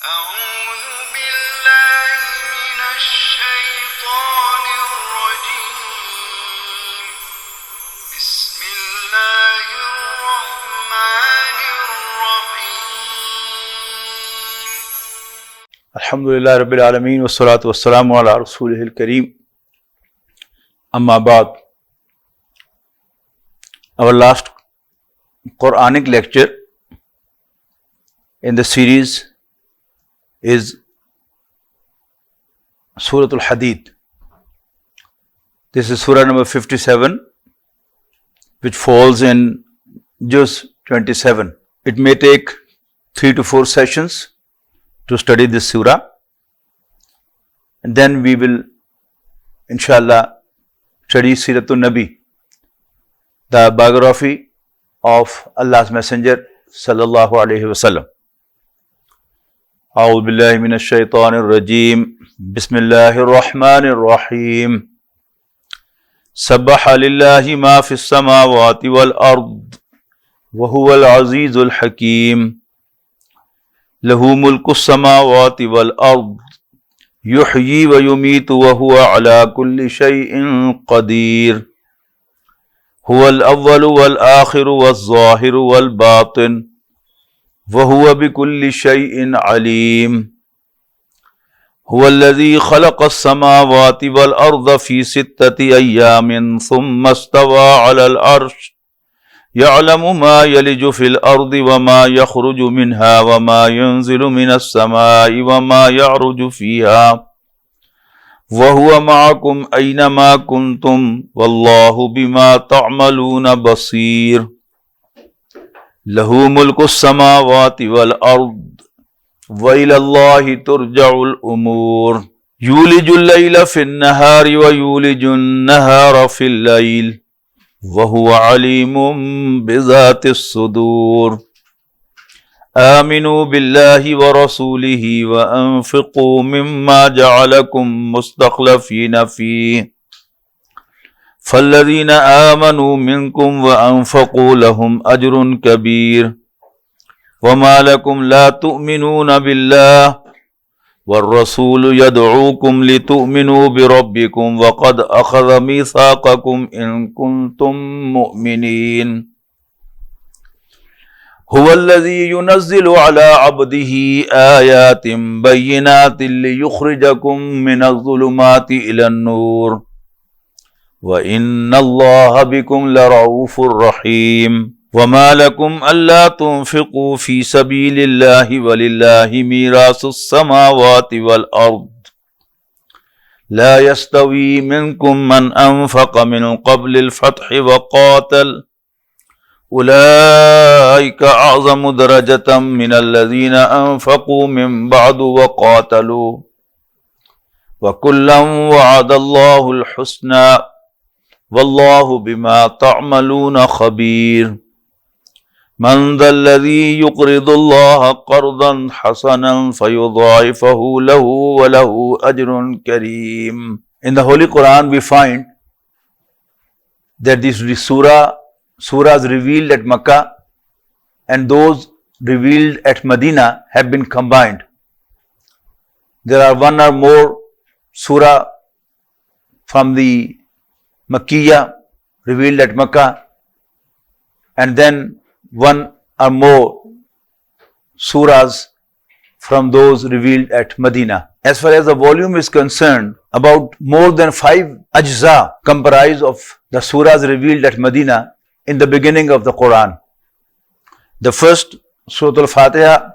أعوذ بالله من الشيطان الرجيم بسم الله الرحمن الرحيم Alhamdulillah Rabbil Alameen wassalatu wassalamu ala Rasulihil Kareem. Amma ba'd. Our last Quranic lecture in the series is Surah Al-Hadid. This is Surah number 57, which falls in Juz 27. It may take 3 to 4 sessions to study this surah, and then we will inshallah study Siratul Nabi, the biography of Allah's Messenger sallallahu alaihi wasallam. A'udhu billahi minash shaitanir rajeem. Bismillahir rahmanir rahim. Sabbaha lillahi ma fis samawati wal ard wa huwal azizul hakim. له ملك السماوات والأرض يحيي ويميت وهو على كل شيء قدير هو الأول والآخر والظاهر والباطن وهو بكل شيء عليم هو الذي خلق السماوات والأرض في 6 أيام ثم استوى على العرش يعلم ما يلج في الأرض وما يخرج منها وما ينزل من السماء وما يعرج فيها وهو معكم أينما كنتم والله بما تعملون بصير له ملك السماوات والأرض وإلى الله ترجع الأمور يولج الليل في النهار ويولج النهار في الليل وهو عليم بذات الصدور آمنوا بالله ورسوله وأنفقوا مما جعلكم مستخلفين فيه فالذين آمنوا منكم وأنفقوا لهم أجر كبير وما لكم لا تؤمنون بالله والرسول يدعوكم لتؤمنوا بربكم وقد أخذ ميثاقكم إن كنتم مؤمنين هو الذي ينزل على عبده آيات بينات ليخرجكم من الظلمات إلى النور وإن الله بكم لرؤوف رحيم وما لكم ألا تنفقوا في سبيل الله ولله ميراث السماوات والأرض لا يستوي منكم من أنفق من قبل الفتح وقاتل أولئك أعظم درجة من الذين أنفقوا من بعد وقاتلوا وكلا وعد الله الحسنى والله بما تعملون خبير من ذا الذي يقرض الله قرضا حسنا فيضاعفه له وله أجر كريم. In the Holy Quran we find that these surahs revealed at Makkah and those revealed at Medina have been combined. There are one or more surah from the Makkiyah revealed at Makkah, and then one or more surahs from those revealed at Medina. As far as the volume is concerned, about more than 5 ajza comprise of the surahs revealed at Medina in the beginning of the Quran. The first, Surah Al-Fatiha,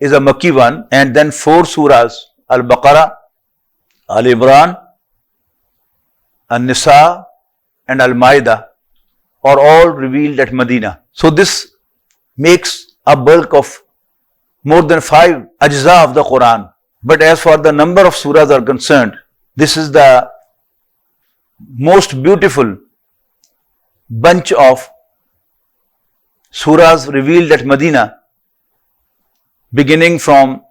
is a Makki one, and then 4 surahs, Al-Baqarah, Al-Imran, An-Nisa, and Al-Ma'idah, are all revealed at Medina. So this makes a bulk of more than 5 ajza of the Quran. But as for the number of surahs are concerned, this is the most beautiful bunch of surahs revealed at Medina, beginning from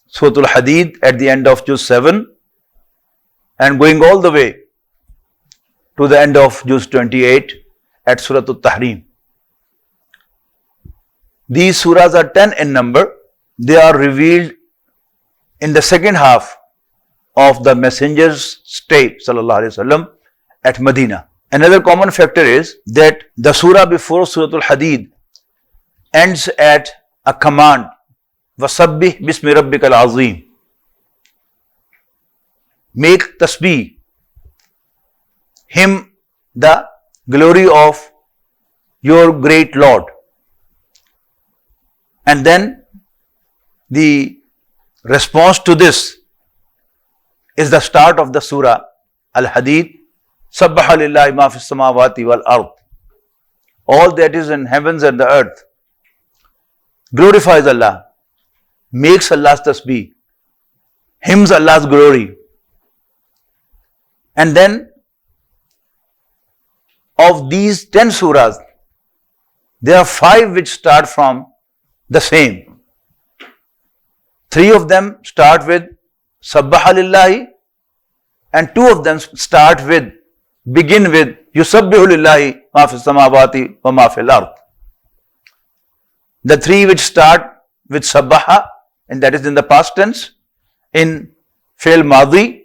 Surah Al-Hadid at the end of Juz 7 and going all the way to the end of Juz 28 at Surah Al-Tahrim. These surahs are 10 in number. They are revealed in the second half of the Messenger's stay, sallallahu alaihi wasallam, at Medina. Another common factor is that the surah before Surah Al-Hadid ends at a command, وَسَبِّحْ بِسْمِ رَبِّكَ الْعَظِيمِ. Make tasbih, hymn the glory of your great Lord. And then the response to this is the start of the surah Al-Hadid, Sabbaha lillahi ma fis samawati wal ard. All that is in heavens and the earth glorifies Allah, makes Allah's tasbih, hymns Allah's glory. And then of these 10 surahs, there are 5 which start from the same. 3 of them start with Sabbaha lillahi, and 2 of them begin with Yusabbihu lillahi ma fis samawati wa ma fil ard. The 3 which start with Sabbaha, and that is in the past tense, in Fi'l Madhi,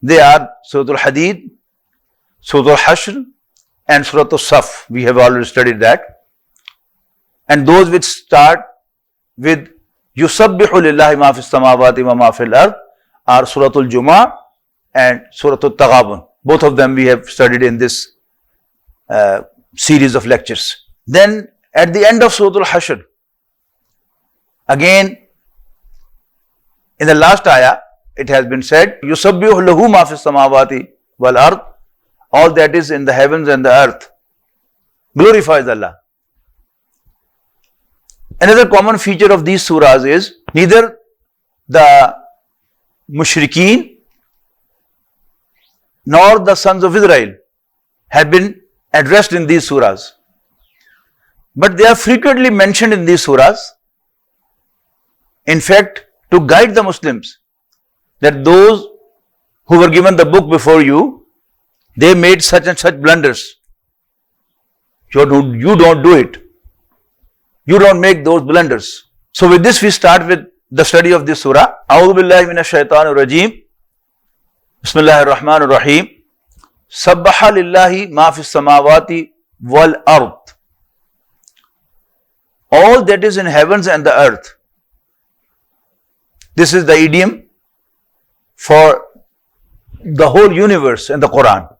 they are Surah Al-Hadid, Surah Al-Hashr, and Surah Al-Saf. We have already studied that. And those which start with Yusabbihu lillahi ma fis samawati wa ma fil ard are Surah Al-Jumu'ah and Surah Al-Taghabun. Both of them we have studied in this series of lectures. Then at the end of Surah Al-Hashr, again in the last ayah, it has been said, Yusabbihu lahu ma fis samawati wal ard, all that is in the heavens and the earth glorifies Allah. Another common feature of these surahs is neither the mushrikeen nor the sons of Israel have been addressed in these surahs, but they are frequently mentioned in these surahs. In fact, to guide the Muslims that those who were given the book before you, they made such and such blunders. You don't do it. You don't make those blunders. So with this we start with the study of this surah. A'udhu billahi minash shaitanir rajim. Bismillahir rahmanir rahim. Sabbaha lillahi ma fis samawati wal ard. All that is in heavens and the earth. This is the idiom for the whole universe in the Quran.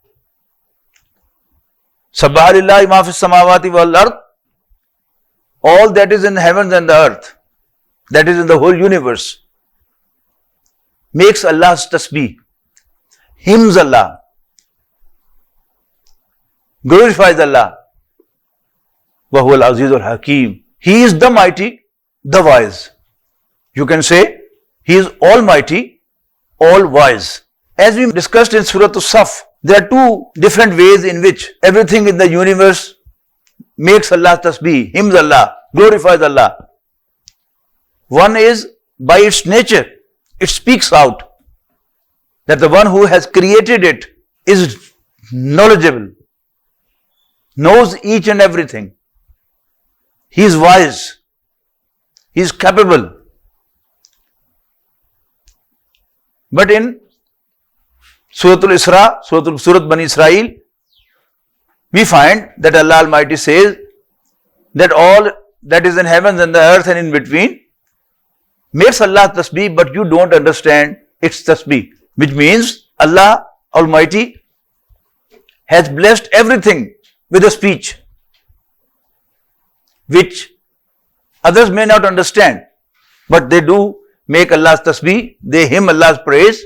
Sabbaha lillahi ma fis samawati wal ard. All that is in heavens and the earth, that is in the whole universe, makes Allah's tasbih, hymns Allah, glorifies Allah. Wa huwa al-azizul hakim. He is the mighty, the wise. You can say He is almighty, all wise. As we discussed in Surah Al-Saf, there are 2 different ways in which everything in the universe makes Allah's tasbih, hymns Allah, glorifies Allah. One is by its nature, it speaks out that the one who has created it is knowledgeable, knows each and everything. He is wise, he is capable. But in Surah Al-Isra, Surah Bani Israel, we find that Allah Almighty says that all that is in heavens and the earth and in between makes Allah tasbih, but you don't understand its tasbih, which means Allah Almighty has blessed everything with a speech which others may not understand, but they do make Allah's tasbih, they hymn Allah's praise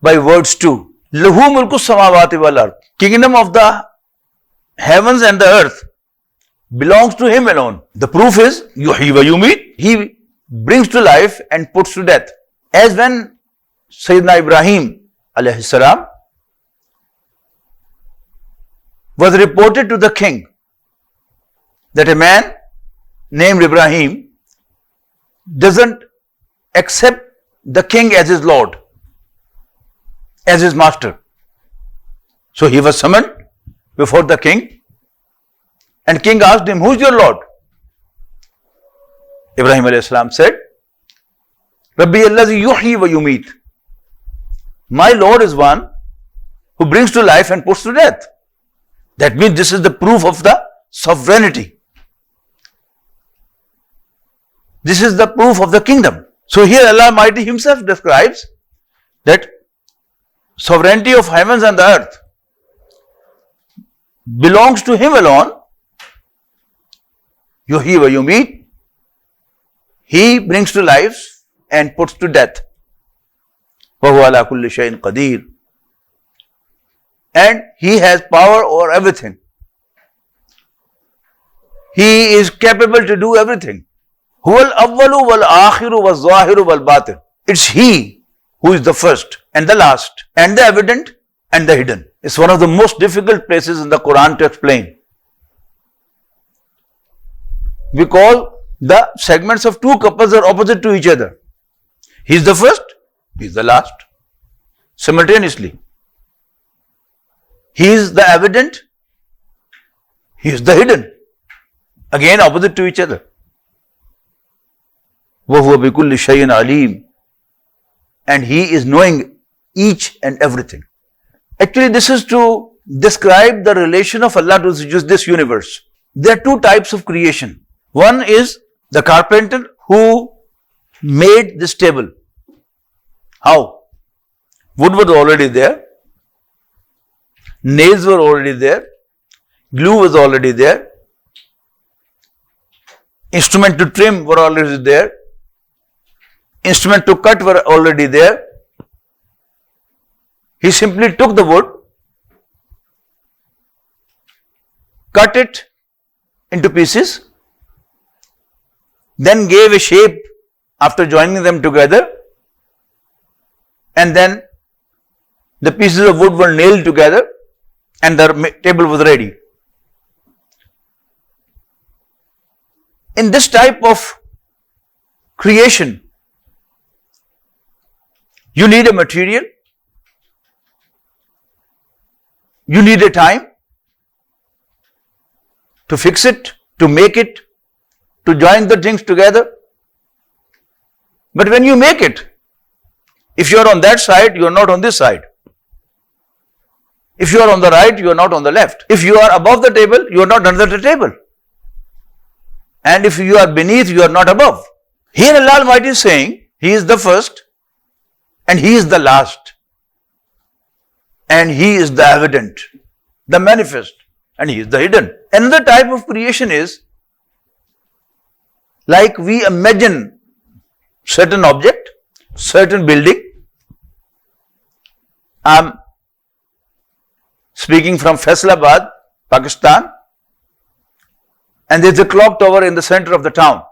by words too. Lahu mulku samawati wal ard. Kingdom of the heavens and the earth belongs to Him alone. The proof is yuhyi wa yumeet. He brings to life and puts to death. As when Sayyidina Ibrahim alayhi salam was reported to the king that a man named Ibrahim doesn't accept the king as his lord, as his master. So he was summoned before the king, and king asked him, "Who is your Lord?" Ibrahim alayhi salam said, Rabbi allazi yuhyi wa yumeet. My Lord is one who brings to life and puts to death. That means this is the proof of the sovereignty. This is the proof of the kingdom. So here Allah Almighty Himself describes that sovereignty of heavens and the earth belongs to Him alone. Yuhyi wa yumeet. He brings to life and puts to death. Wa huwa ala kulli shay'in qadir. And He has power over everything. He is capable to do everything. Huwal awwalu wal akhiru wal zahiru wal batin. It's He who is the first and the last and the evident and the hidden. It's one of the most difficult places in the Quran to explain. Because the segments of two couples are opposite to each other. He is the first, He is the last. Simultaneously. He is the evident, He is the hidden. Again opposite to each other. وَهُوَ بِكُلِّ شَيْءٍ عَلِيمٍ. And He is knowing each and everything. Actually, this is to describe the relation of Allah to this universe. There are two types of creation. One is the carpenter who made this table. How? Wood was already there. Nails were already there. Glue was already there. Instrument to trim were already there. Instrument to cut were already there. He simply took the wood, cut it into pieces, then gave a shape after joining them together, and then the pieces of wood were nailed together and the table was ready. In this type of creation, you need a material, you need a time to fix it, to make it, to join the things together. But when you make it, if you are on that side, you are not on this side. If you are on the right, you are not on the left. If you are above the table, you are not under the table. And if you are beneath, you are not above. Here Allah Almighty is saying, He is the first and He is the last. And He is the evident, the manifest, and He is the hidden. Another type of creation is like we imagine certain object, certain building. I'm speaking from Faisalabad, Pakistan, and there's a clock tower in the center of the town.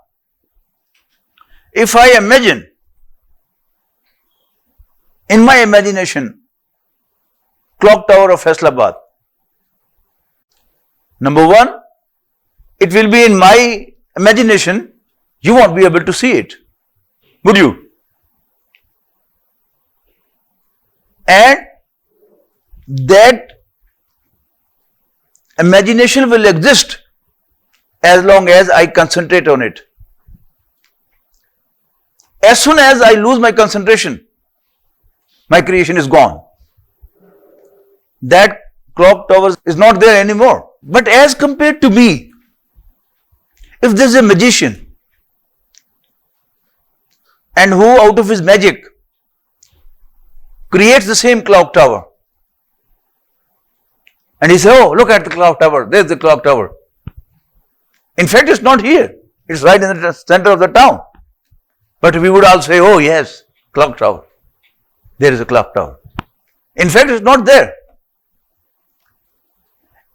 If I imagine, in my imagination, clock tower of Faisalabad, number one, it will be in my imagination, you won't be able to see it, would you? And that imagination will exist as long as I concentrate on it. As soon as I lose my concentration, my creation is gone. That clock tower is not there anymore. But as compared to me, if there is a magician and who out of his magic creates the same clock tower, and he says, oh, look at the clock tower, there's the clock tower. In fact, it's not here, it's right in the center of the town. But we would all say, oh yes, clock tower, there is a clock tower. In fact, it's not there.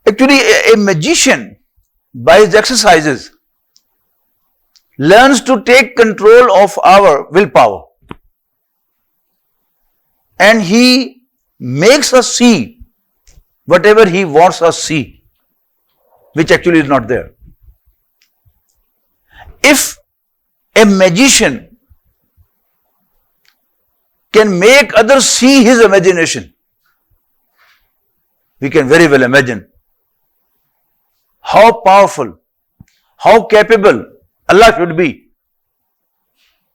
Actually, a magician, by his exercises, learns to take control of our willpower. And he makes us see whatever he wants us to see, which actually is not there. If a magician can make others see his imagination, we can very well imagine how powerful, how capable Allah should be,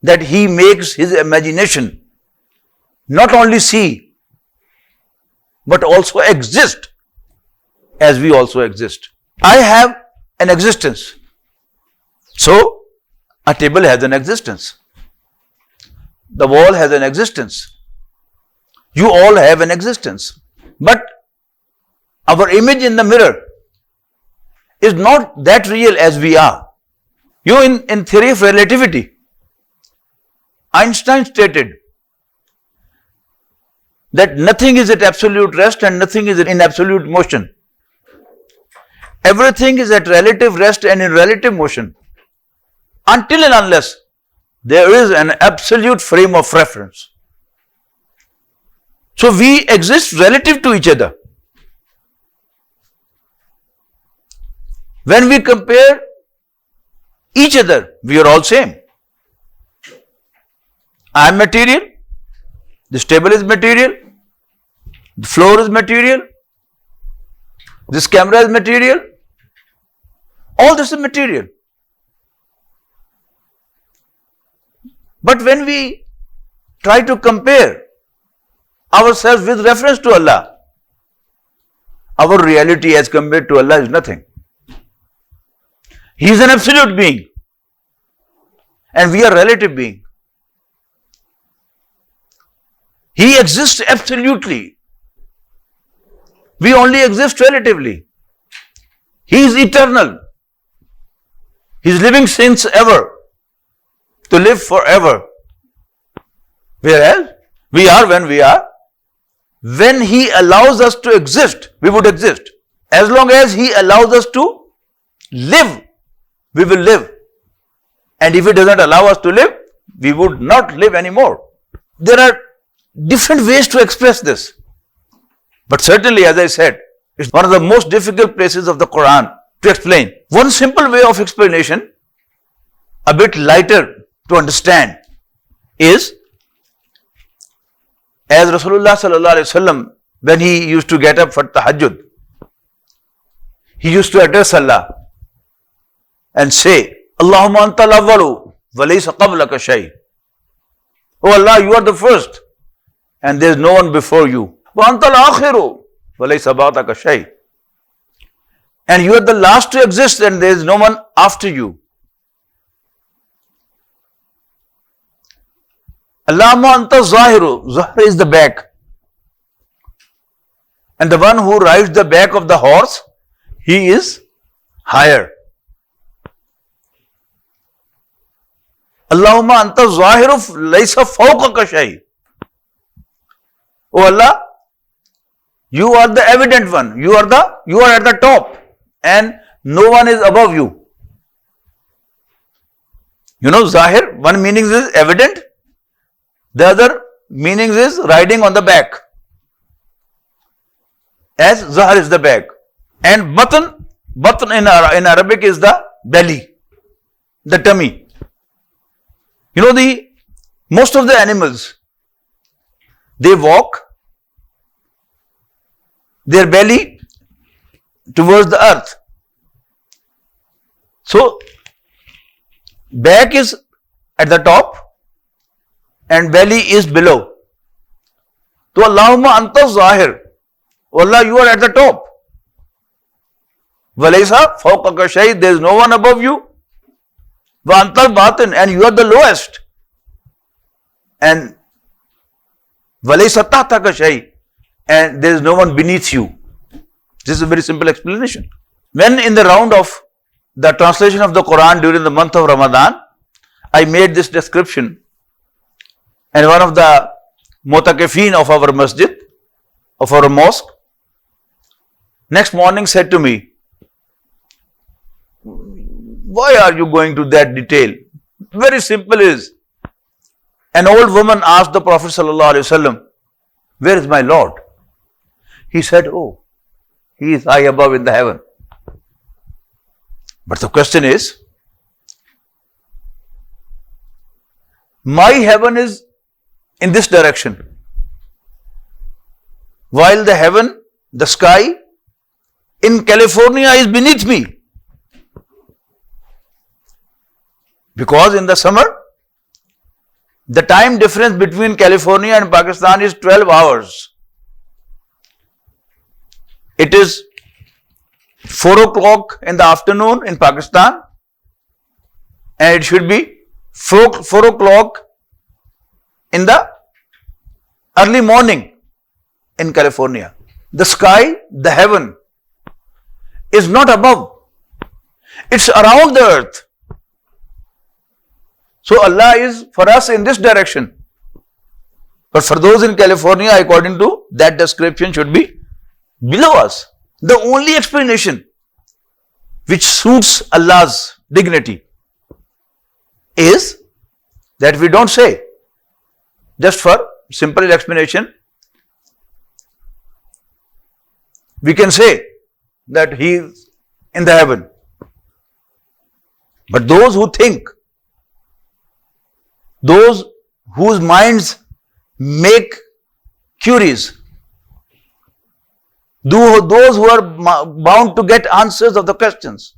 that he makes his imagination not only see, but also exist as we also exist. I have an existence. So, a table has an existence. The wall has an existence. You all have an existence. But our image in the mirror is not that real as we are. In theory of relativity, Einstein stated that nothing is at absolute rest and nothing is in absolute motion. Everything is at relative rest and in relative motion until and unless there is an absolute frame of reference. So we exist relative to each other. When we compare each other, we are all same. I am material, this table is material, the floor is material, this camera is material, all this is material. But when we try to compare ourselves with reference to Allah, our reality as compared to Allah is nothing. He is an absolute being and we are relative being. He exists absolutely. We only exist relatively. He is eternal. He is living since ever, to live forever. Whereas we are when we are. When He allows us to exist, we would exist. As long as He allows us to live, we will live. And if He doesn't allow us to live, we would not live anymore. There are different ways to express this. But certainly, as I said, it's one of the most difficult places of the Quran to explain. One simple way of explanation, a bit lighter to understand, is as Rasulullah sallallahu alaihi wasallam, when he used to get up for tahajjud, he used to address Allah and say, Allahumma anta al-awwalu wa laysa qablaka shay. Oh Allah, you are the first and there is no one before you. Wa anta al-akhiru wa laysa ba'daka shay. And you are the last to exist and there is no one after you. Allahumma anta zahiru. Zahir is the back. And the one who rides the back of the horse, he is higher. Allahumma anta zahiru laysa fawqaka shay. Oh Allah, you are the evident one. You are at the top and no one is above you. You know, zahir, one meaning is evident, the other meaning is riding on the back. As zahar is the back. And batan in Arabic is the belly, the tummy. You know, most of the animals, they walk their belly towards the earth. So, back is at the top and belly is below. So, Allahumma anta zahir. Allah, you are at the top. Walaysa fawqaka shay, there is no one above you. Wa anta batin, and you are the lowest. And walaysa tahtaka shay, and there is no one beneath you. This is a very simple explanation. When in the round of the translation of the Quran during the month of Ramadan, I made this description, and one of the mutakifin of our masjid, of our mosque, next morning said to me, why are you going to that detail? Very simple is, an old woman asked the Prophet ﷺ, where is my Lord? He said, oh, he is high above in the heaven. But the question is, my heaven is in this direction, while the heaven, the sky in California is beneath me. Because in the summer, The time difference between California and Pakistan is 12 hours. It is 4 o'clock in the afternoon in Pakistan, and it should be 4 o'clock in the early morning in California. The sky, the heaven, is not above. It's around the earth. So Allah is for us in this direction. But for those in California, according to that description, should be below us. The only explanation which suits Allah's dignity is that we don't say. Just for simple explanation, we can say that He is in the heaven. But those who think, those whose minds make queries, those who are bound to get answers of the questions,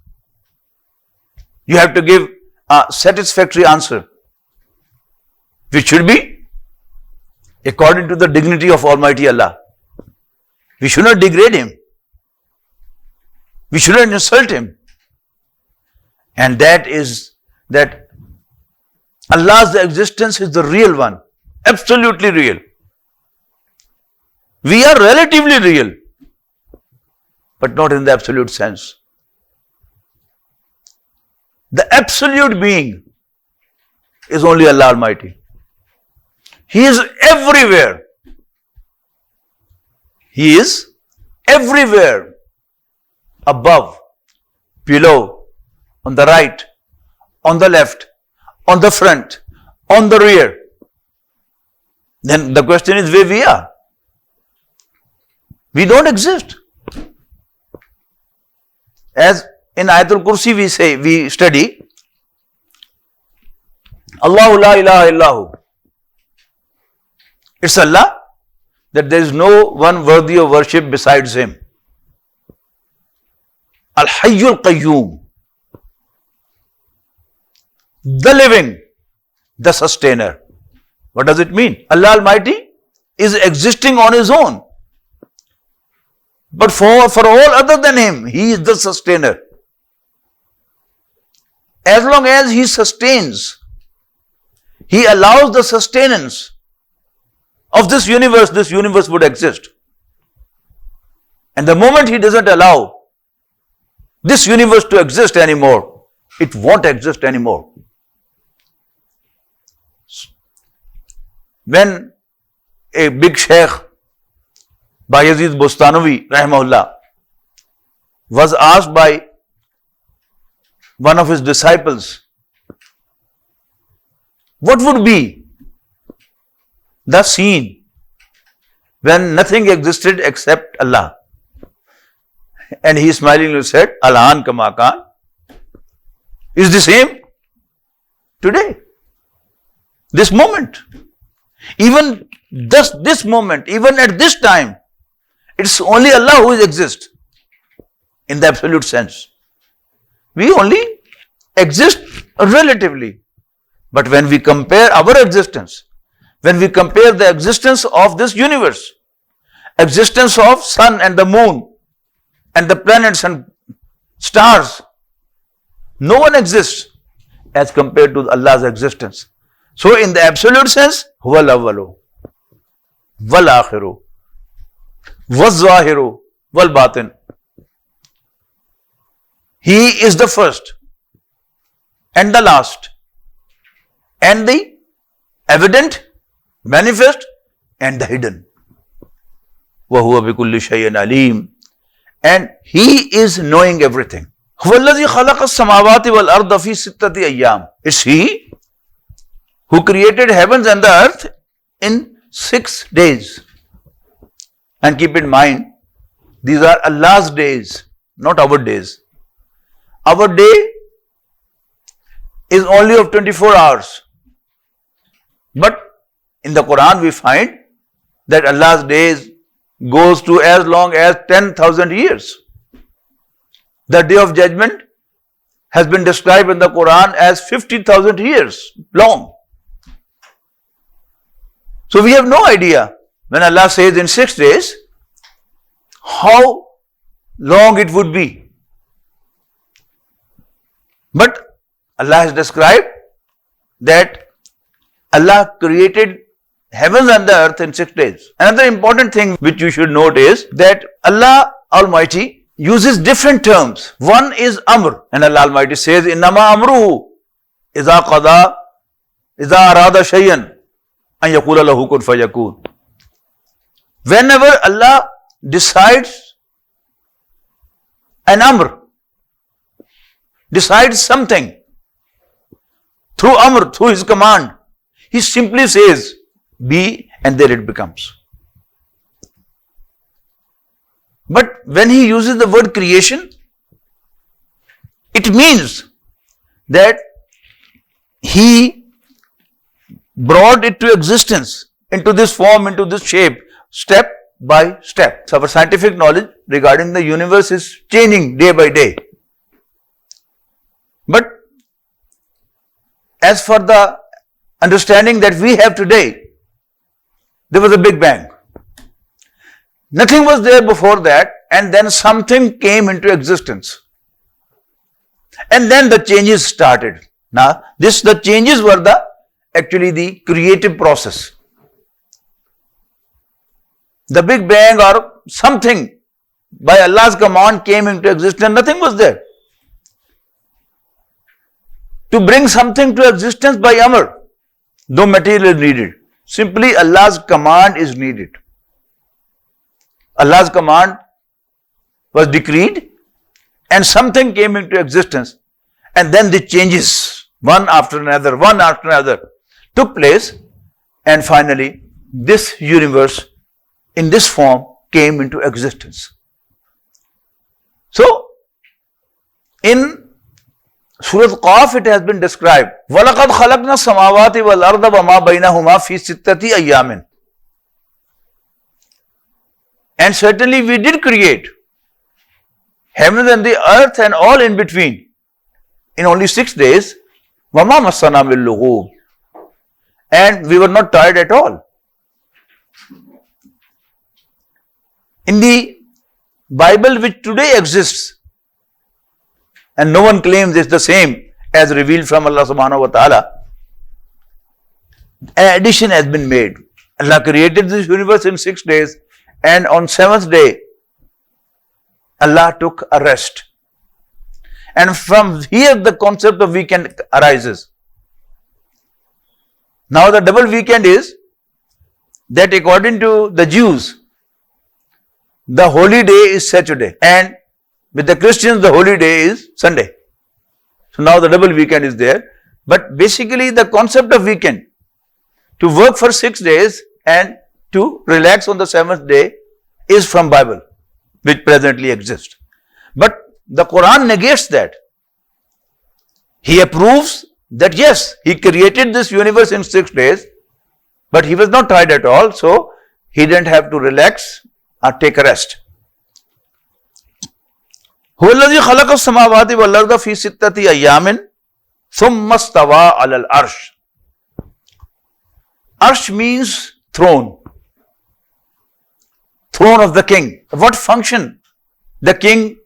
you have to give a satisfactory answer, which should be according to the dignity of Almighty Allah. We should not degrade Him. We should not insult Him. And that is that Allah's existence is the real one, absolutely real. We are relatively real, but not in the absolute sense. The absolute being is only Allah Almighty. He is everywhere. He is everywhere. Above, below, on the right, on the left, on the front, on the rear. Then the question is where we are. We don't exist. As in Ayatul Kursi we study, Allahu la ilaha illahu. It's Allah, that there is no one worthy of worship besides Him. Al-Hayyul Qayyum, the living, the sustainer. What does it mean? Allah Almighty is existing on His own. But for all other than Him, He is the sustainer. As long as He sustains, He allows the sustenance of this universe would exist. And the moment He doesn't allow this universe to exist anymore, it won't exist anymore. When a big Sheikh, Bayezid Bustanavi, rahimahullah, was asked by one of his disciples, what would be the scene when nothing existed except Allah? And he smilingly said, Al-an kama kan, is the same today. This moment. Even this moment, even at this time, it's only Allah who exists in the absolute sense. We only exist relatively. But when we compare our existence, when we compare the existence of this universe, existence of sun and the moon, and the planets and stars, no one exists as compared to Allah's existence. So in the absolute sense, huwa al-awwalu wal akhiru wal zahiru wal batin. He is the first and the last and the evident, manifest and the hidden. Wa huwa bi kulli shay'in alim. And He is knowing everything. Huwallazi khalaqa as-samawati wal arda fi sittati ayyam. It's He who created heavens and the earth in 6 days. And keep in mind, these are Allah's days, not our days. Our day is only of 24 hours. But in the Quran we find that Allah's days goes to as long as 10,000 years. The day of judgment has been described in the Quran as 50,000 years long. So we have no idea when Allah says in 6 days, how long it would be. But Allah has described that Allah created heavens and the earth in 6 days. Another important thing which you should note is that Allah Almighty uses different terms. One is Amr, and Allah Almighty says, Innama amruhu iza qada iza arada shay'an an yaqula lahu kun fayakun. Whenever Allah decides an Amr, decides something through Amr, through His command, He simply says, be, and there it becomes. But when He uses the word creation, it means that He brought it to existence, into this form, into this shape, step by step. So our scientific knowledge regarding the universe is changing day by day. But as for the understanding that we have today, there was a Big Bang. Nothing was there before that, and then something came into existence. And then the changes started. Now, the changes were actually the creative process. The Big Bang or something by Allah's command came into existence, nothing was there. To bring something to existence by Amr, no material is needed. Simply Allah's command is needed. Allah's command was decreed and something came into existence, and then the changes, one after another took place, and finally this universe in this form came into existence. So, in Surah Qaf it has been described, وَلَقَدْ خَلَقْنَا السَّمَاوَاتِ وَالْأَرْضَ وَمَا بَيْنَهُمَا فِي سِتَّةِ أَيَّامٍ. And certainly we did create heavens and the earth and all in between in only 6 days. وَمَا مَسَّنَا مِن لُغُوبٍ. And we were not tired at all. In the Bible which today exists, and no one claims it's the same as revealed from Allah subhanahu wa ta'ala, an addition has been made. Allah created this universe in 6 days, and on 7th day, Allah took a rest. And from here the concept of weekend arises. Now the double weekend is that according to the Jews, the holy day is Saturday, and with the Christians the holy day is Sunday. So now the double weekend is there. But basically the concept of weekend, to work for 6 days and to relax on the 7th day, is from Bible, which presently exists. But the Quran negates that. He approves that yes, He created this universe in 6 days, but He was not tired at all, so He didn't have to relax or take a rest. هُوَ الَّذِي خَلَقَ السَّمَاوَاتِ وَالْأَرْضَ فِي سِتَّةِ أَيَّامٍ ثُمَّ اسْتَوَى عَلَى الْعَرْشِ. Arsh means throne. Throne of the king. What function the king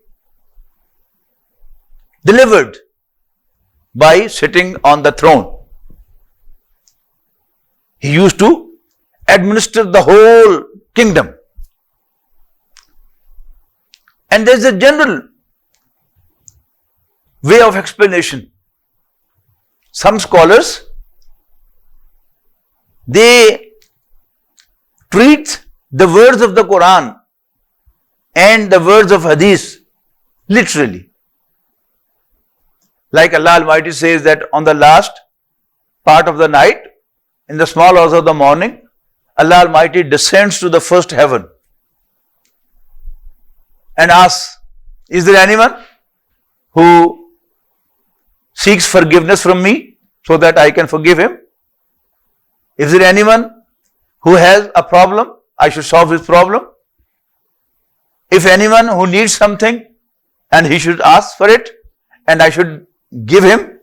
delivered by sitting on the throne? He used to administer the whole kingdom. And there is a general way of explanation. Some scholars, they treat the words of the Quran and the words of Hadith literally. Like Allah Almighty says that on the last part of the night, in the small hours of the morning, Allah Almighty descends to the first heaven and asks, is there anyone who seeks forgiveness from me so that I can forgive him? Is there anyone who has a problem, I should solve his problem? If anyone who needs something, and he should ask for it, and I should give him.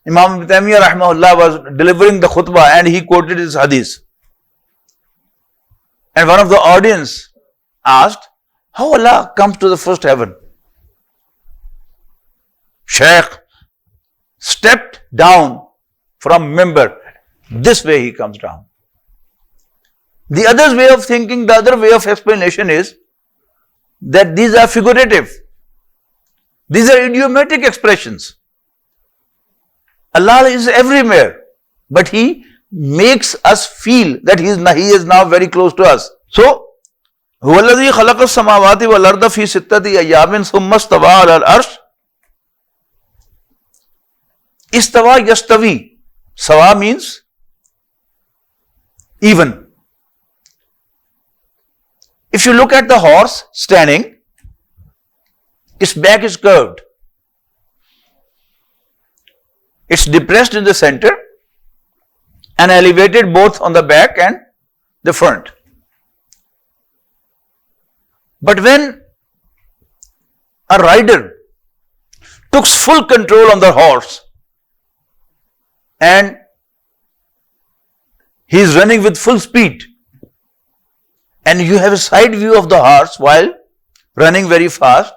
Imam Ibn Taymiyyah rahimahullah was delivering the khutbah and he quoted this hadith. And one of the audience asked, how Allah comes to the first heaven? Shaykh stepped down from member. This way he comes down. The other way of thinking, the other way of explanation is that these are figurative. These are idiomatic expressions. Allah is everywhere, but He makes us feel that He is now very close to us. So, هُوَ الَّذِي خَلَقَ السَّمَاوَاتِ وَالْأَرْضَ فِي سِتَّةِ أَيَّامٍ ثُمَّ اسْتَوَى عَلَى الْعَرْشِ. Istawa yastawi. Sawa means even. If you look at the horse standing, its back is curved. It's depressed in the center and elevated both on the back and the front. But when a rider took full control on the horse and he is running with full speed, and you have a side view of the horse while running very fast,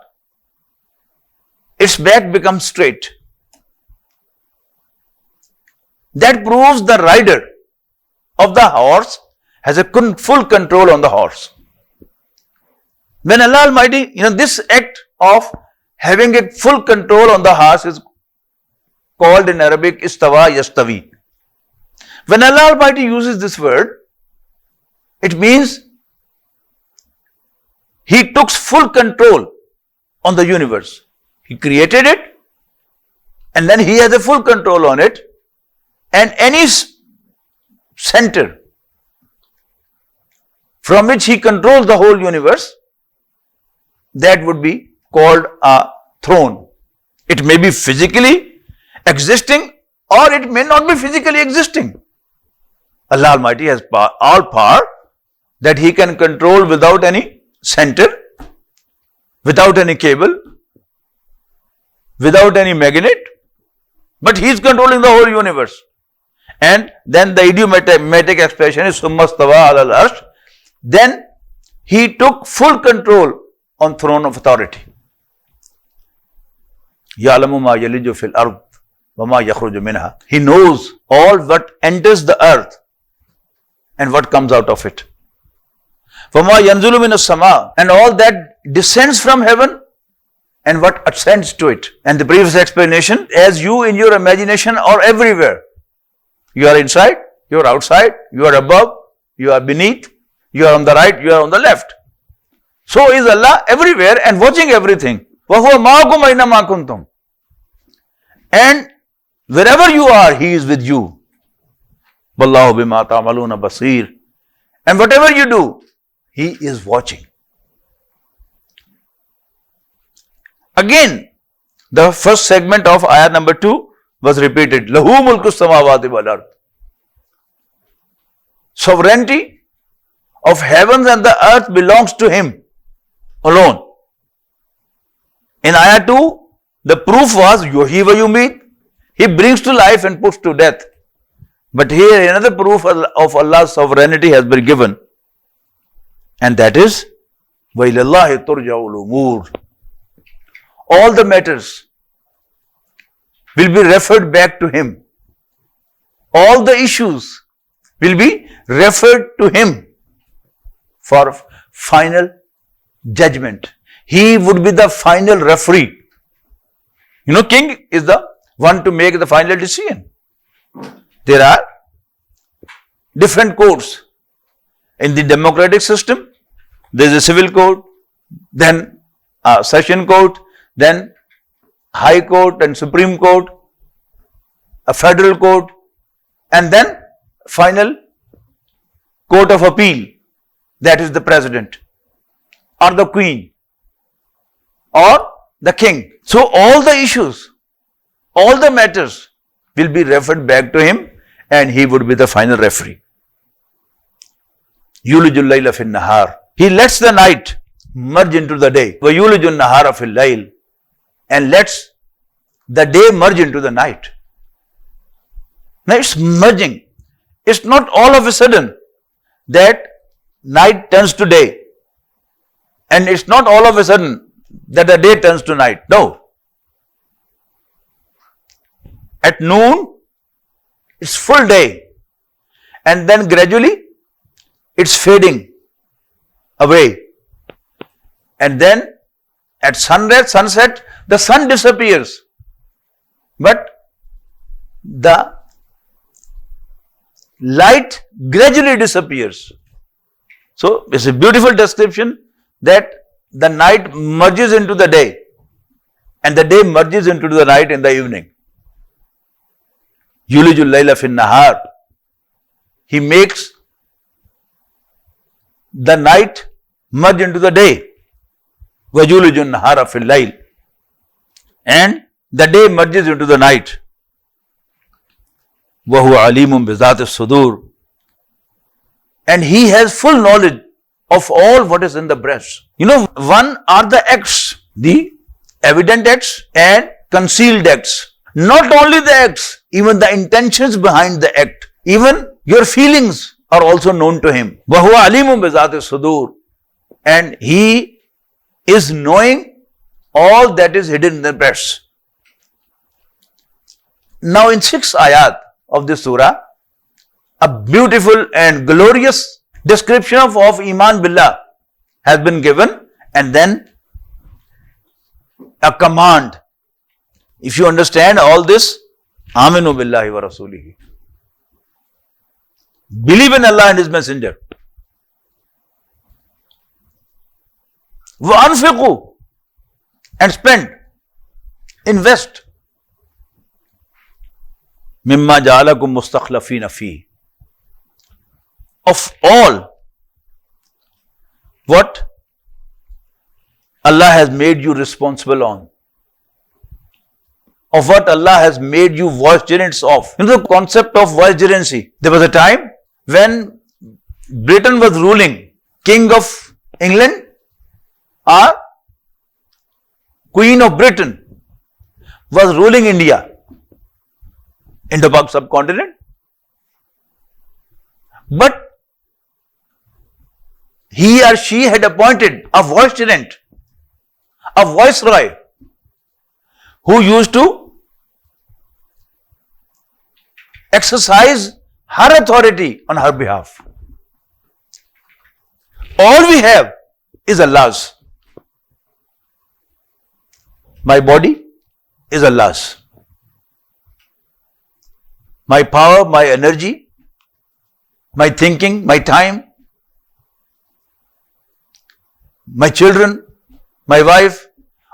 its back becomes straight. That proves the rider of the horse has a full control on the horse. When Allah Almighty, this act of having a full control on the horse is called in Arabic istawa yastawi. When Allah Almighty uses this word, it means He took full control on the universe. He created it and then He has a full control on it, and any center from which He controls the whole universe, that would be called a throne. It may be physically existing or it may not be physically existing. Allah Almighty has all power that He can control without any center, without any cable, without any magnet, but He is controlling the whole universe. And then the idiomatic expression is summa stawa ala al-arsh. Then He took full control on throne of authority. Ya'lamu ma yaliju fil ard wa ma yakhruju minha. He knows all what enters the earth and what comes out of it. وَمَا يَنْزُلُ مِنَ السَّمَاءِ, and all that descends from heaven and what ascends to it. And the previous explanation, as you in your imagination are everywhere. You are inside, you are outside, you are above, you are beneath, you are on the right, you are on the left. So is Allah everywhere and watching everything. وَهُوَ مَعَكُمْ أَيْنَمَا كُنْتُمْ. And wherever you are, He is with you. وَاللَّهُ بِمَا تَعْمَلُونَ بَصِيرٌ. And whatever you do, He is watching. Again, the first segment of ayah number 2 was repeated. لَهُ مُلْكُ السَّمَاوَاتِ وَالْأَرْضِ. Sovereignty of heavens and the earth belongs to Him alone. In ayah 2, the proof was yuhyi wa yumeet. He brings to life and puts to death. But here another proof of Allah's sovereignty has been given. And that is, وَإِلَى اللَّهِ تُرْجَعُ الْأُمُورُ. All the matters will be referred back to Him. All the issues will be referred to Him for final judgment. He would be the final referee. King is the one to make the final decision. There are different courts. In the democratic system, there is a civil court, then a session court, then high court and supreme court, a federal court, and then final court of appeal, that is the president or the queen or the king. So all the issues, all the matters will be referred back to Him and He would be the final referee. Yulijul layla fil nahar. He lets the night merge into the day. Wa yulijul nahara fil layl. And lets the day merge into the night. Now it's merging. It's not all of a sudden that night turns to day. And it's not all of a sudden that the day turns to night. No. At noon, it's full day. And then gradually, it's fading away. And then at sunrise, sunset, the sun disappears. But the light gradually disappears. So it's a beautiful description that the night merges into the day and the day merges into the night in the evening. Yulijul layla fin nahar. He makes the night merge into the day. Wajulijun nahara fil layl. And the day merges into the night. Wahu alimun bizat as-sudur. And he has full knowledge of all what is in the breast. One are the acts, the evident acts and concealed acts. Not only the acts, even the intentions behind the act, even your feelings are also known to him. Wahuwa alimun bizat as-sudur. And he is knowing all that is hidden in the breast. Now in 6 ayat of this surah, a beautiful and glorious description of Iman Billah has been given, and then a command. If you understand all this, Aminu Billahi wa Rasulihi. Believe in Allah and His Messenger. Wa anfiqu, and spend, invest. Mimma ja'alakum mustakhlafina fi. Of all what Allah has made you responsible on, of what Allah has made you vicegerents of. The concept of vicegerency. There was a time when Britain was ruling. King of England or Queen of Britain was ruling India, Indo-Pak subcontinent. But he or she had appointed a vicegerent, a viceroy, who used to exercise her authority on her behalf. All we have is Allah's. My body is Allah's. My power, my energy, my thinking, my time, my children, my wife,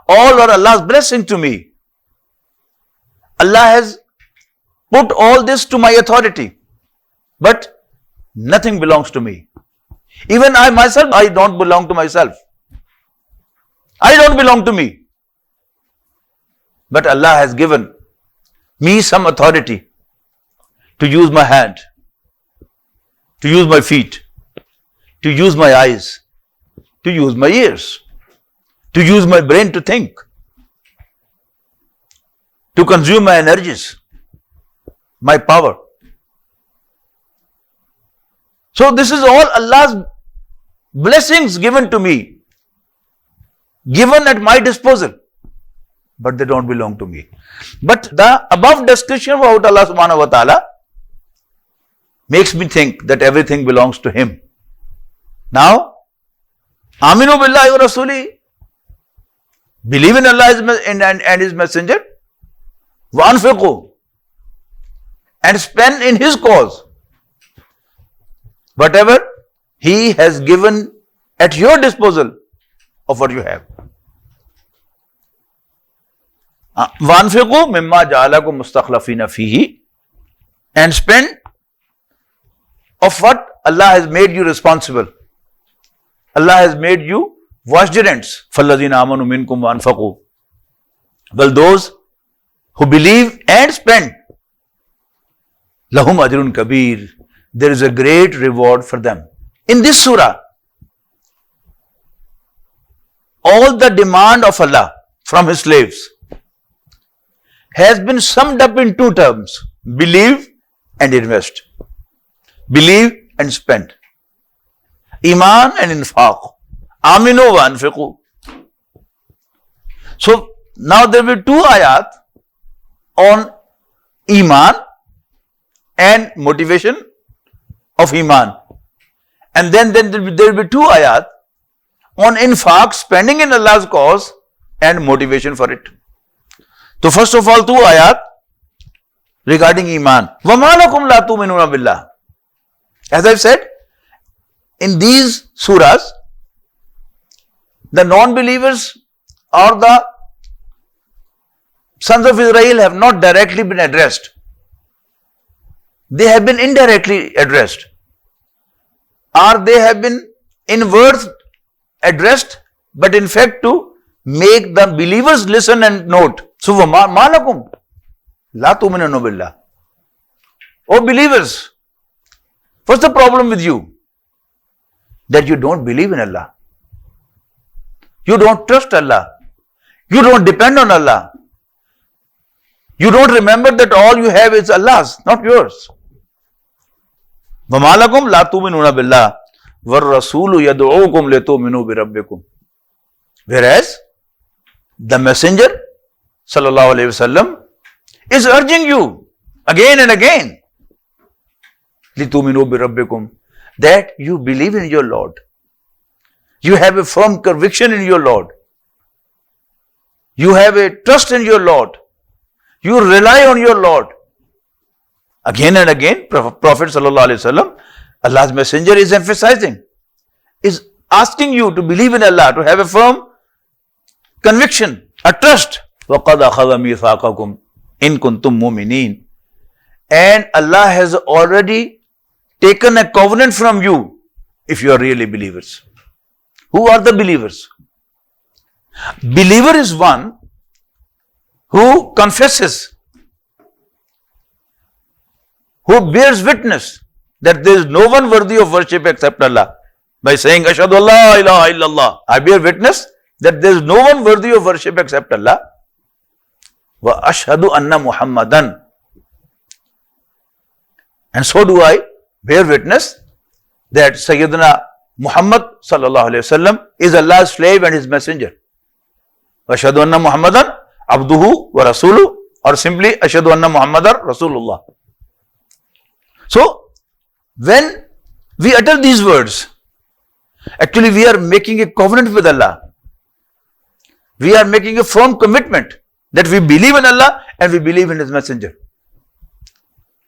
all are Allah's blessing to me. Allah has put all this to my authority, but nothing belongs to me. Even I myself, I don't belong to myself. I don't belong to me. But Allah has given me some authority to use my hand, to use my feet, to use my eyes, to use my ears, to use my brain to think, to consume my energies, my power. So this is all Allah's blessings given to me, given at my disposal, but they don't belong to me. But the above discussion about Allah subhanahu wa ta'ala makes me think that everything belongs to Him. Now, Aminu Billahi wa Rasuli, believe in Allah and His Messenger, wa anfiqu, and spend in His cause whatever He has given at your disposal of what you have. وَأَنْفِقُوا مِمَّا جَعَلَكُمْ مُسْتَخْلَفِينَ فِيهِ, and spend of what Allah has made you responsible. Allah has made you vicegerents. فَالَّذِينَ آمَنُوا مِنْكُمْ وَأَنْفَقُوا. Well, those who believe and spend, لَهُمْ أَجْرٌ كَبِيرٌ, there is a great reward for them. In this surah, all the demand of Allah from His slaves has been summed up in 2 terms: believe and invest. Believe and spend. Iman and infaq. Aminu wa anfiqu. So now there will be two ayat on Iman and motivation of Iman. And then there will be two ayat on infaq, spending in Allah's cause, and motivation for it. So first of all, two ayat regarding Iman. وَمَا لَكُمْ لَا تُؤْمِنُونَ بِاللَّهِ. As I've said, in these surahs, the non-believers or the sons of Israel have not directly been addressed. They have been indirectly addressed. Or they have been in words addressed, but in fact to make the believers listen and note. So, مَا لَكُمْ لَا تُؤْمِنُونَ بِاللَّهِ. Oh believers, what's the problem with you? That you don't believe in Allah. You don't trust Allah. You don't depend on Allah. You don't remember that all you have is Allah's, not yours. وَمَا لَكُمْ لَا تُؤْمِنُونَ بِاللَّهِ وَالرَّسُولُ يَدْعُوكُمْ لِتُؤْمِنُوا بِرَبِّكُمْ. Whereas the Messenger sallallahu alaihi wasallam is urging you again and again, لِتُؤْمِنُوا بِرَبِّكُمْ, that you believe in your Lord. You have a firm conviction in your Lord. You have a trust in your Lord. You rely on your Lord. Again and again, Prophet sallallahu alaihi wasallam, Allah's Messenger, is emphasizing, is asking you to believe in Allah, to have a firm conviction, a trust. وَقَدْ أَخَذَ مِيثَاقَكُمْ إِن كُنتُم مُؤْمِنِينَ. And Allah has already taken a covenant from you if you are really believers. Who are the believers? Believer is one who confesses, who bears witness that there is no one worthy of worship except Allah, by saying, Ashhadu an la ilaha illallah. I bear witness that there is no one worthy of worship except Allah. Wa ashhadu anna Muhammadan. And so do I bear witness that Sayyidina Muhammad sallallahu alayhi wasallam is Allah's slave and his messenger. Wa ashhadu anna Muhammadan abduhu wa rasuluhu, or simply ashhadu anna Muhammadan Rasulullah. So, when we utter these words, actually we are making a covenant with Allah. We are making a firm commitment that we believe in Allah and we believe in His Messenger.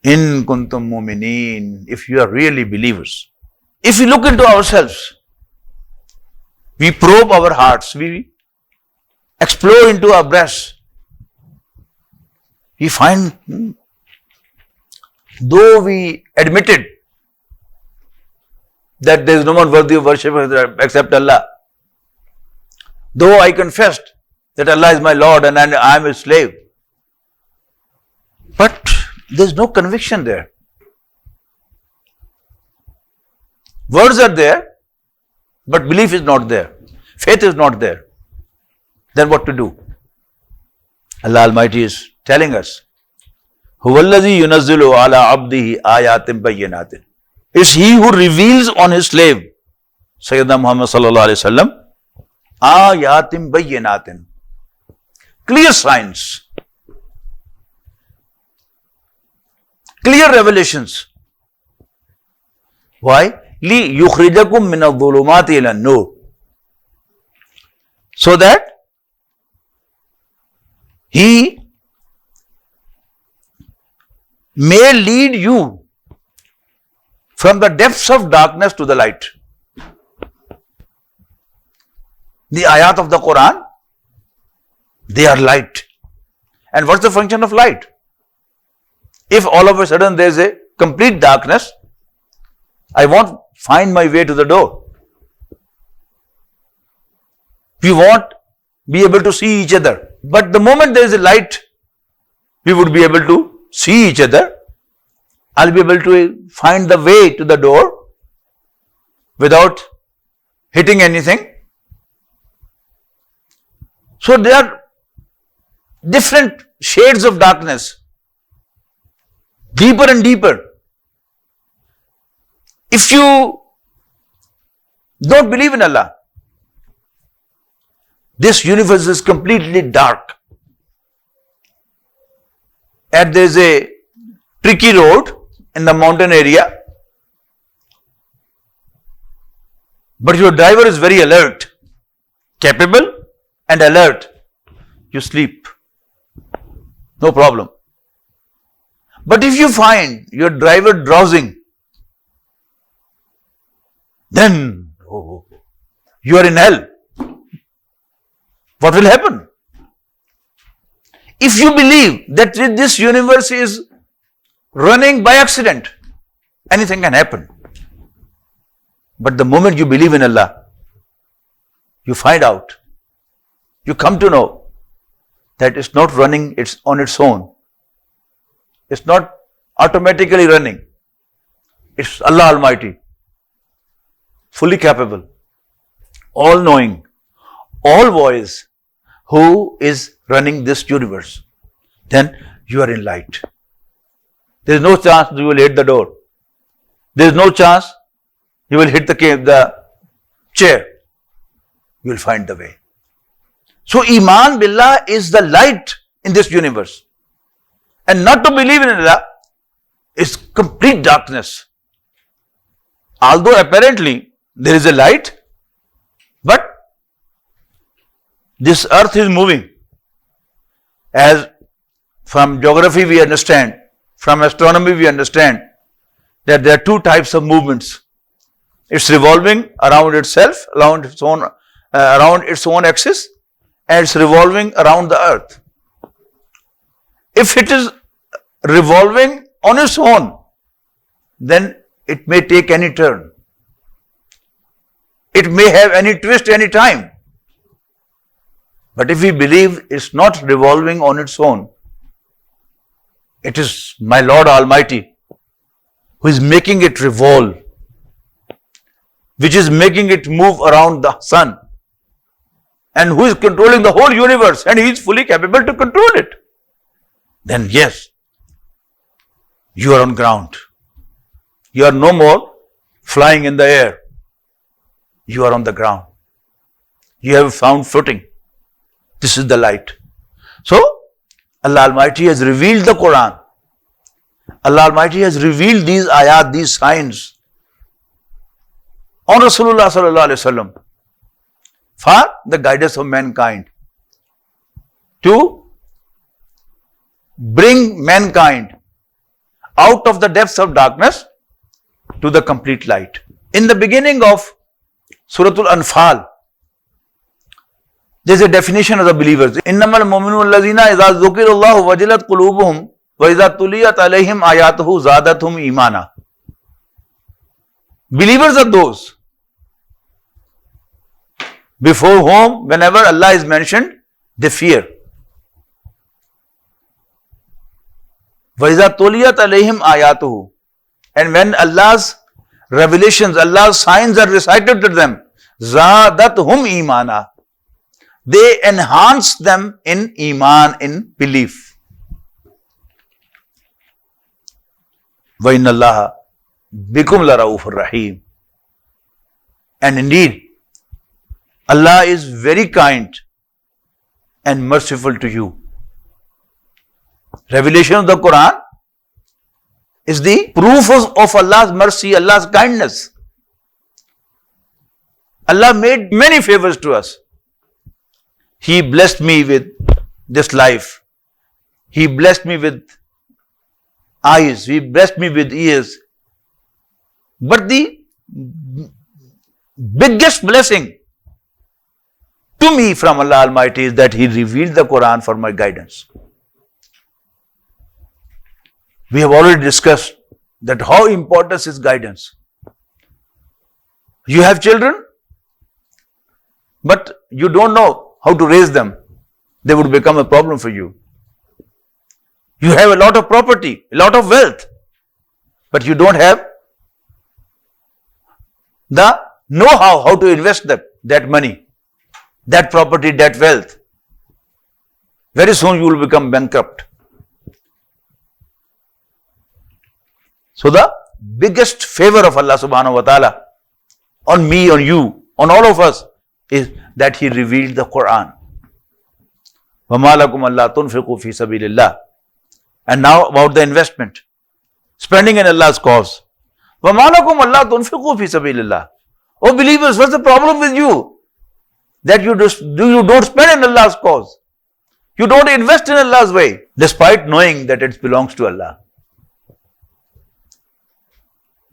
In kuntum mu'minin, if you are really believers. If we look into ourselves, we probe our hearts, we explore into our breasts, we find, though we admitted that there is no one worthy of worship except Allah, though I confessed that Allah is my Lord and I am a slave, but there is no conviction there. Words are there, but belief is not there. Faith is not there. Then what to do? Allah Almighty is telling us, Huwallazi yunazzilu ala abdihi ayatin bayyinatin. It's He who reveals on His slave, Sayyidina Muhammad sallallahu alayhi wa sallam, ayatin bayyinatin. Clear signs, clear revelations. Why? Li yukhrijakum min adh-dhulumati ila an-nur. So that He may lead you from the depths of darkness to the light. The ayat of the Quran, they are light. And what's the function of light? If all of a sudden there is a complete darkness, I won't find my way to the door. We won't be able to see each other. But the moment there is a light, we would be able to see each other. I'll be able to find the way to the door without hitting anything. So there are different shades of darkness. deeper and deeper. If you don't believe in Allah, this universe is completely dark. And there is a tricky road in the mountain area, but your driver is very alert, capable and alert. You sleep, no problem. But if you find your driver drowsing, then you are in hell. What will happen? If you believe that this universe is running by accident, anything can happen. But the moment you believe in Allah, you find out, you come to know that it's not running on its own. It's not automatically running. It's Allah Almighty, fully capable, all-knowing, all-wise, who is running this universe. Then you are in light. There is no chance you will hit the door. There is no chance you will hit the chair. You will find the way. So Iman Billah is the light in this universe. And not to believe in Allah is complete darkness. Although apparently there is a light, but this earth is moving. As from geography we understand, from astronomy we understand that there are two types of movements. It's revolving around itself, around its own axis, and it's revolving around the earth. If it is revolving on its own, then it may take any turn. It may have any twist any time. But if we believe it's not revolving on its own, it is my Lord Almighty who is making it revolve, which is making it move around the sun, and who is controlling the whole universe, and He is fully capable to control it. Then yes, you are on ground. You are no more flying in the air. You are on the ground. You have found footing. This is the light. So, Allah Almighty has revealed the Quran. Allah Almighty has revealed these ayat, these signs on Rasulullah sallallahu alaihi wasallam for the guidance of mankind, to bring mankind out of the depths of darkness to the complete light. In the beginning of Suratul Anfal, there is a definition of the believers. Innamal mu'minun allazina idza dhukirallahu wajilat qulubuhum wa idza tuliyat alaihim ayatuhu zadatuhum imana. Believers are those before whom, whenever Allah is mentioned, they fear. وَإِذَا تُلِيَتْ عَلَيْهِمْ آيَاتُهُ. And when Allah's revelations, Allah's signs are recited to them, زَادَتْهُمْ إِيمَانًا. They enhance them in Iman, in belief. وَإِنَّ اللَّهَ بِكُمْ لَرَؤُوفٌ رَحِيمٌ. And indeed, Allah is very kind and merciful to you. Revelation of the Quran is the proof of Allah's mercy, Allah's kindness. Allah made many favors to us. He blessed me with this life. He blessed me with eyes. He blessed me with ears. But the biggest blessing to me from Allah Almighty is that He revealed the Quran for my guidance. We have already discussed that how important is guidance. You have children, but you don't know how to raise them. They would become a problem for you. You have a lot of property, a lot of wealth, but you don't have the know-how how to invest that money, that property, that wealth. Very soon you will become bankrupt. So the biggest favor of Allah subhanahu wa ta'ala on me, on you, on all of us is that He revealed the Quran. وَمَا لَكُمْ أَلَّا تُنْفِقُوا فِي سَبِيلِ اللَّهِ. And now about the investment, spending in Allah's cause. وَمَا لَكُمْ أَلَّا تُنْفِقُوا فِي سَبِيلِ اللَّهِ. Oh believers, what's the problem with you? That you don't spend in Allah's cause. You don't invest in Allah's way, despite knowing that it belongs to Allah.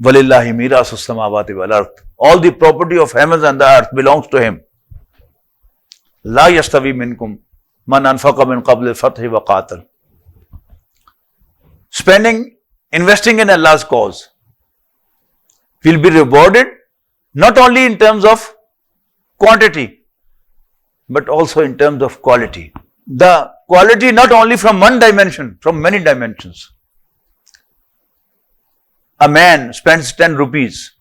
وَلِلَّهِ مِيرَاثُ السَّمَاوَاتِ وَالْأَرْضِ. All the property of heavens and the earth belongs to Him. لَا يَسْتَوِي مِنْكُمْ مَنْ أَنْفَقَ مِنْ قَبْلِ الْفَتْحِ وَقَاتَلَ. Spending, investing in Allah's cause will be rewarded not only in terms of quantity, but also in terms of quality. The quality not only from one dimension, from many dimensions. A man spends 10 rupees,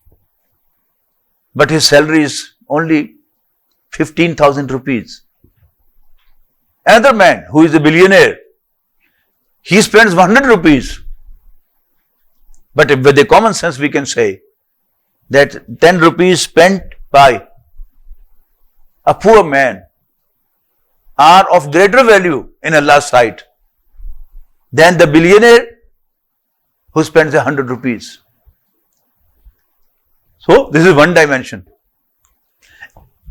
but his salary is only 15,000 rupees. Another man who is a billionaire, he spends 100 rupees. But with a common sense we can say that 10 rupees spent by a poor man are of greater value in Allah's sight than the billionaire who spends 100 rupees. So this is one dimension.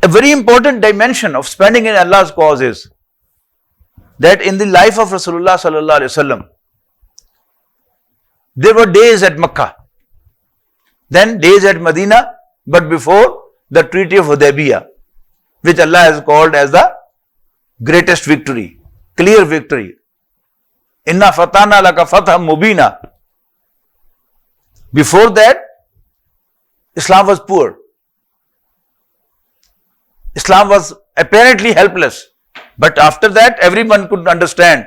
A very important dimension of spending in Allah's cause is that in the life of Rasulullah sallallahu alaihi wasallam, there were days at Makkah, then days at Medina, but before the Treaty of Hudaybiyah, which Allah has called as the greatest victory, clear victory. Inna fatana laka fatham mubina. Before that, Islam was poor. Islam was apparently helpless. But after that, everyone could understand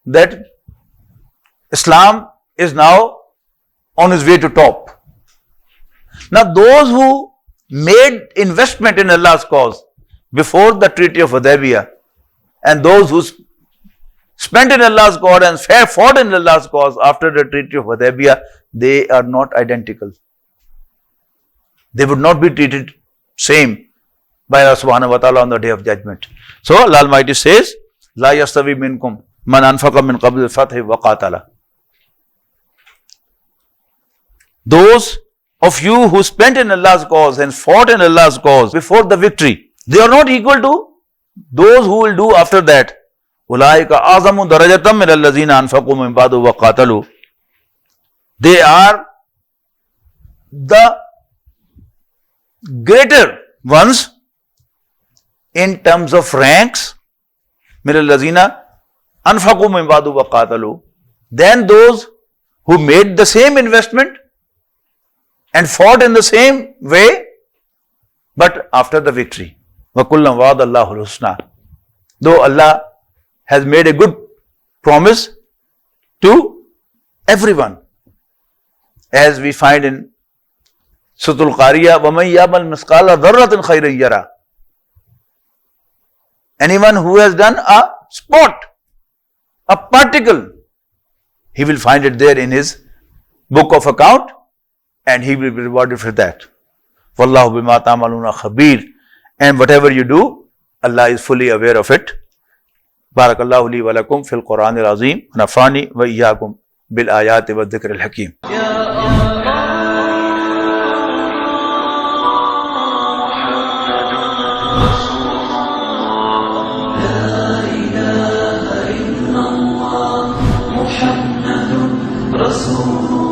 that Islam is now on its way to top. Now those who made investment in Allah's cause before the Treaty of Hudaybiyah and those who spent in Allah's cause and fought in Allah's cause after the Treaty of Hudaybiyah, they are not identical. They would not be treated same by Allah subhanahu wa ta'ala on the day of judgment. So Allah Almighty says, La yastawi minkum man anfaqa min qabl al-fathi wa qatala. Those of you who spent in Allah's cause and fought in Allah's cause before the victory, they are not equal to those who will do after that. Ulaika azamu darajatam min allazina anfaqu min ba'du wa qatalu. They are the greater ones in terms of ranks, min allazina anfaqu min ba'du wa qatalu, than those who made the same investment and fought in the same way, but after the victory. وَكُلًّا وَعَدَ اللَّهُ الْحُسْنَى. Though Allah has made a good promise to everyone, as we find in Surah Al-Qariyah, وَمَنْ يَعْمَلْ مِثْقَالَ ذَرَّةٍ خَيْرًا يَرَهُ. Anyone who has done a spot, a particle, he will find it there in his book of account, and he will be rewarded for that. Wallahu bima ta'maluna khabir. And whatever you do, Allah is fully aware of it. Barakallahu li wa lakum fil Quran al-Azim. Nafani wa iyyakum bil ayati wa dhikr al-hakim. Rasul